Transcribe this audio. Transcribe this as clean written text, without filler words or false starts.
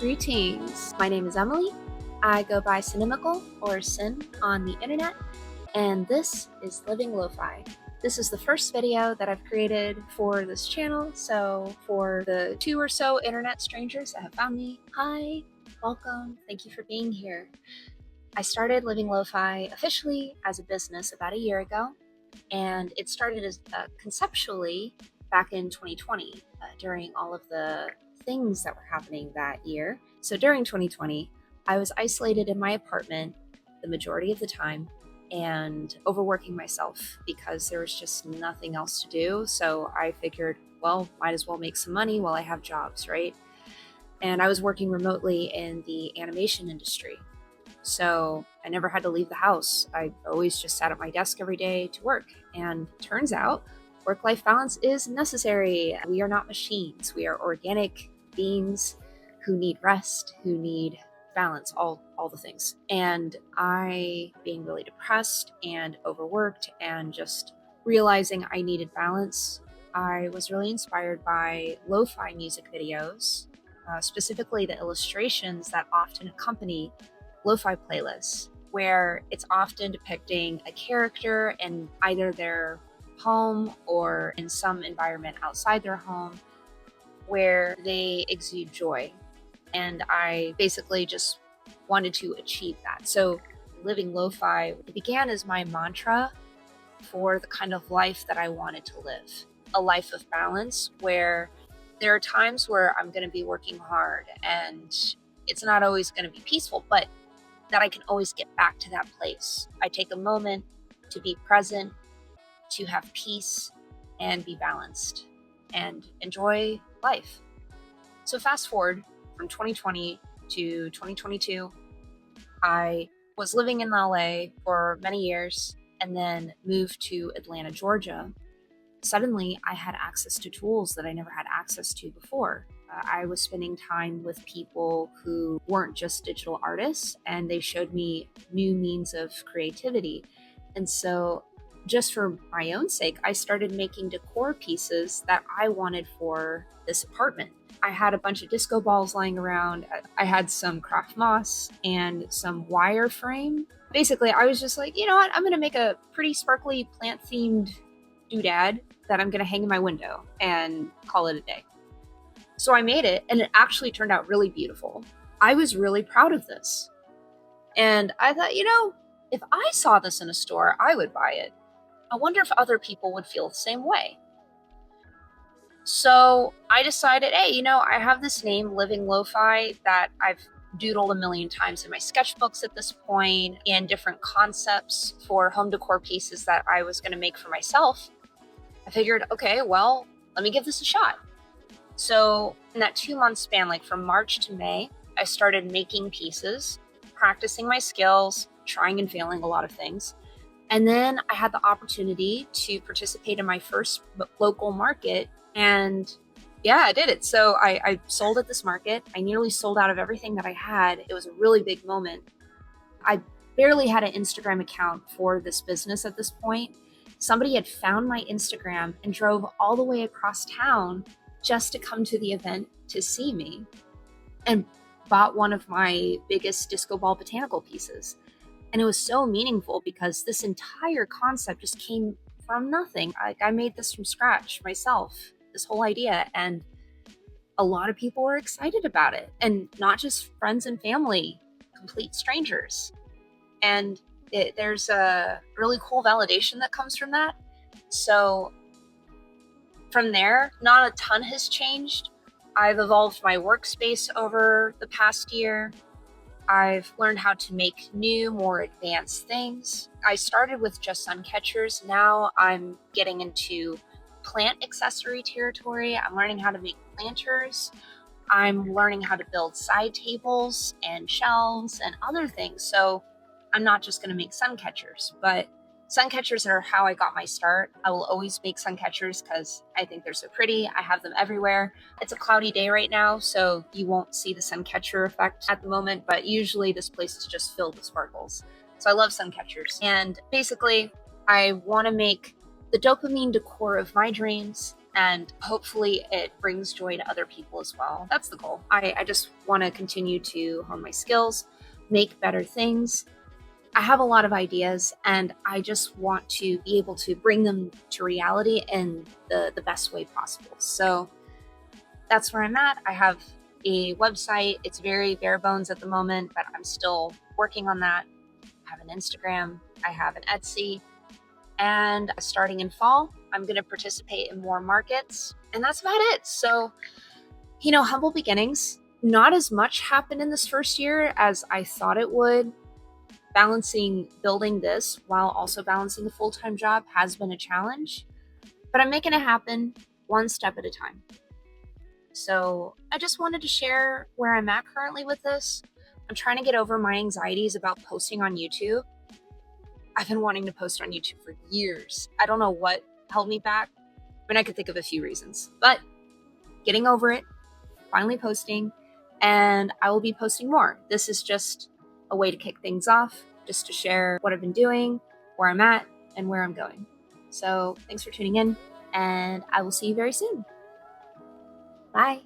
Greetings. My name is Emily. I go by Cinemical or Sin on the internet, and this is Living Lo-Fi. This is the first video that I've created for this channel, so for the 2 or so internet strangers that have found me, hi, welcome, thank you for being here. I started Living Lo-Fi officially as a business about a year ago, and it started as conceptually back in 2020 during all of the things that were happening that year. So during 2020, I was isolated in my apartment the majority of the time and overworking myself because there was just nothing else to do. So I figured, well, might as well make some money while I have jobs, right? And I was working remotely in the animation industry. So I never had to leave the house. I always just sat at my desk every day to work. And turns out work-life balance is necessary. We are not machines. We are organic beings who need rest, who need balance, all the things. And I, being really depressed and overworked and just realizing I needed balance, I was really inspired by lo-fi music videos, specifically the illustrations that often accompany lo-fi playlists, where it's often depicting a character in either their home or in some environment outside their home where they exude joy. And I basically just wanted to achieve that. So Living Lo-Fi, it began as my mantra for the kind of life that I wanted to live. A life of balance where there are times where I'm going to be working hard and it's not always going to be peaceful, but that I can always get back to that place. I take a moment to be present, to have peace, and be balanced, and enjoy life. So fast forward from 2020 to 2022, I was living in LA for many years and then moved to Atlanta, Georgia. Suddenly, I had access to tools that I never had access to before. I was spending time with people who weren't just digital artists, and they showed me new means of creativity. And so just for my own sake, I started making decor pieces that I wanted for this apartment. I had a bunch of disco balls lying around. I had some craft moss and some wireframe. Basically, I was just like, you know what? I'm going to make a pretty sparkly plant-themed doodad that I'm going to hang in my window and call it a day. So I made it, and it actually turned out really beautiful. I was really proud of this. And I thought, if I saw this in a store, I would buy it. I wonder if other people would feel the same way. So I decided, hey, I have this name, Living Lo-Fi, that I've doodled a million times in my sketchbooks at this point, and different concepts for home decor pieces that I was going to make for myself. I figured, okay, well, let me give this a shot. So in that 2-month span, like from March to May, I started making pieces, practicing my skills, trying and failing a lot of things. And then I had the opportunity to participate in my first local market. And yeah, I did it. So I sold at this market. I nearly sold out of everything that I had. It was a really big moment. I barely had an Instagram account for this business at this point. Somebody had found my Instagram and drove all the way across town just to come to the event to see me, and bought one of my biggest disco ball botanical pieces. And it was so meaningful because this entire concept just came from nothing. I made this from scratch myself, this whole idea, and a lot of people were excited about it. And not just friends and family, complete strangers. And there's a really cool validation that comes from that. So from there, not a ton has changed. I've evolved my workspace over the past year. I've learned how to make new, more advanced things. I started with just sun catchers. Now I'm getting into plant accessory territory. I'm learning how to make planters. I'm learning how to build side tables and shelves and other things. So I'm not just going to make sun catchers, but sun catchers are how I got my start. I will always make sun catchers because I think they're so pretty. I have them everywhere. It's a cloudy day right now, so you won't see the sun catcher effect at the moment, but usually this place is just filled with sparkles. So I love sun catchers. And basically, I want to make the dopamine decor of my dreams and hopefully it brings joy to other people as well. That's the goal. I just want to continue to hone my skills, make better things. I have a lot of ideas, and I just want to be able to bring them to reality in the best way possible. So that's where I'm at. I have a website. It's very bare bones at the moment, but I'm still working on that. I have an Instagram, I have an Etsy, and starting in fall, I'm going to participate in more markets, and that's about it. So, humble beginnings. Not as much happened in this first year as I thought it would. Balancing building this while also balancing a full-time job has been a challenge, but I'm making it happen one step at a time. So I just wanted to share where I'm at currently with this. I'm trying to get over my anxieties about posting on YouTube. I've been wanting to post on YouTube for years. I don't know what held me back. I mean, I could think of a few reasons, but getting over it, finally posting, and I will be posting more. This is just a way to kick things off, just to share what I've been doing, where I'm at, and where I'm going. So thanks for tuning in, and I will see you very soon. Bye.